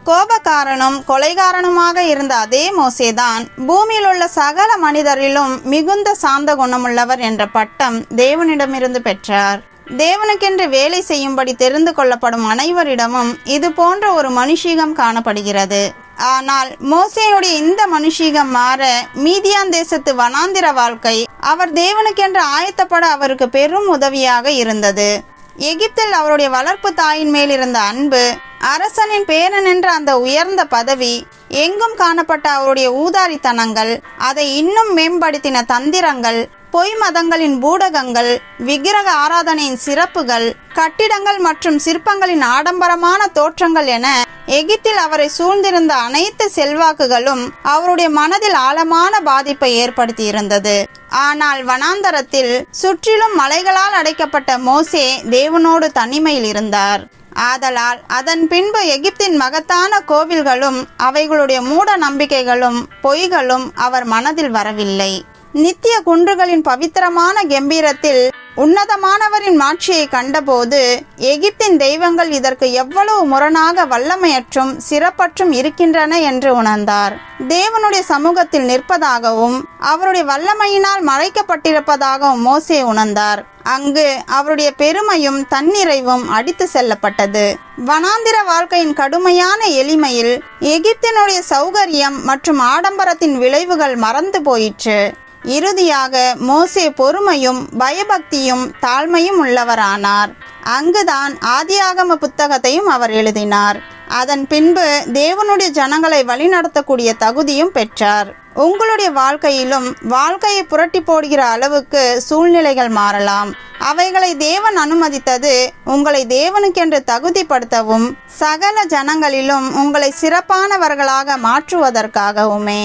கோபக்காரனும் கொலைகாரனுமாக இருந்த அதே மோசேதான் பூமியில் உள்ள சகல மனிதரிலும் மிகுந்த சாந்த குணமுள்ளவர் என்ற பட்டம் தேவனிடமிருந்து பெற்றார். தேவனுக்கென்று வேலை செய்யும்படி தெரிந்து கொள்ளப்படும் அனைவரிடமும் இது போன்ற ஒரு மனுஷீகம் காணப்படுகிறது. ஆனால் மோசேயுடைய இந்த மனுஷீகம் மாற மீதியான் தேசத்து வனாந்திர வாழ்க்கை அவர் தேவனுக்கென்று ஆயத்தப்பட அவருக்கு பெரும் உதவியாக இருந்தது. எகிப்தில் அவருடைய வளர்ப்பு தாயின் மேல் இருந்த அன்பு, அரசனின் பேரன் என்ற அந்த உயர்ந்த பதவி, எங்கும் காணப்பட்ட அவருடைய ஊதாரித்தனங்கள், அதை இன்னும் மேம்படுத்தின தந்திரங்கள், பொய் மதங்களின் பூடகங்கள், விக்கிரக ஆராதனையின் சிறப்புகள், கட்டிடங்கள் மற்றும் சிற்பங்களின் ஆடம்பரமான தோற்றங்கள் என எகிப்தில் அவரை சூழ்ந்திருந்த அனைத்து செல்வாக்குகளும் அவருடைய மனதில் ஆழமான பாதிப்பை ஏற்படுத்தி இருந்தது. ஆனால் வனாந்தரத்தில் சுற்றிலும் மலைகளால் அடைக்கப்பட்ட மோசே தேவனோடு தனிமையில் இருந்தார். ஆதலால் அதன் பின்பு எகிப்தின் மகத்தான கோவில்களும் அவைகளுடைய மூட நம்பிக்கைகளும் பொய்களும் அவர் மனதில் வரவில்லை. நித்திய குன்றுகளின் பவித்திரமான கம்பீரத்தில் உன்னதமானவரின் மாட்சியை கண்டபோது எகிப்தின் தெய்வங்கள் இதற்கு எவ்வளவு முரணாக வல்லமையற்றும் சிறப்பற்றும் இருக்கின்றன என்று உணர்ந்தார். தேவனுடைய சமூகத்தில் நிற்பதாகவும் அவருடைய வல்லமையினால் மறைக்கப்பட்டிருப்பதாகவும் மோசே உணர்ந்தார். அங்கு அவருடைய பெருமையும் தன்னிறைவும் அடித்து செல்லப்பட்டது. வனாந்திர வாழ்க்கையின் கடுமையான எளிமையில் எகிப்தினுடைய சௌகரியம் மற்றும் ஆடம்பரத்தின் விளைவுகள் மறந்து போயிற்று. இறுதியாக மோசே பொறுமையும் பயபக்தியும் தாழ்மையும் உள்ளவரானார். அங்குதான் ஆதியாகம புத்தகத்தையும் அவர் எழுதினார். அதன் பின்பு தேவனுடைய ஜனங்களை வழிநடத்தக்கூடிய தகுதியும் பெற்றார். உங்களுடைய வாழ்க்கையிலும் வாழ்க்கையை புரட்டி போடுகிற அளவுக்கு சூழ்நிலைகள் மாறலாம். அவைகளை தேவன் அனுமதித்தது உங்களை தேவனுக்கென்று தகுதிப்படுத்தவும் சகல ஜனங்களிலும் உங்களை சிறப்பானவர்களாக மாற்றுவதற்காகவுமே.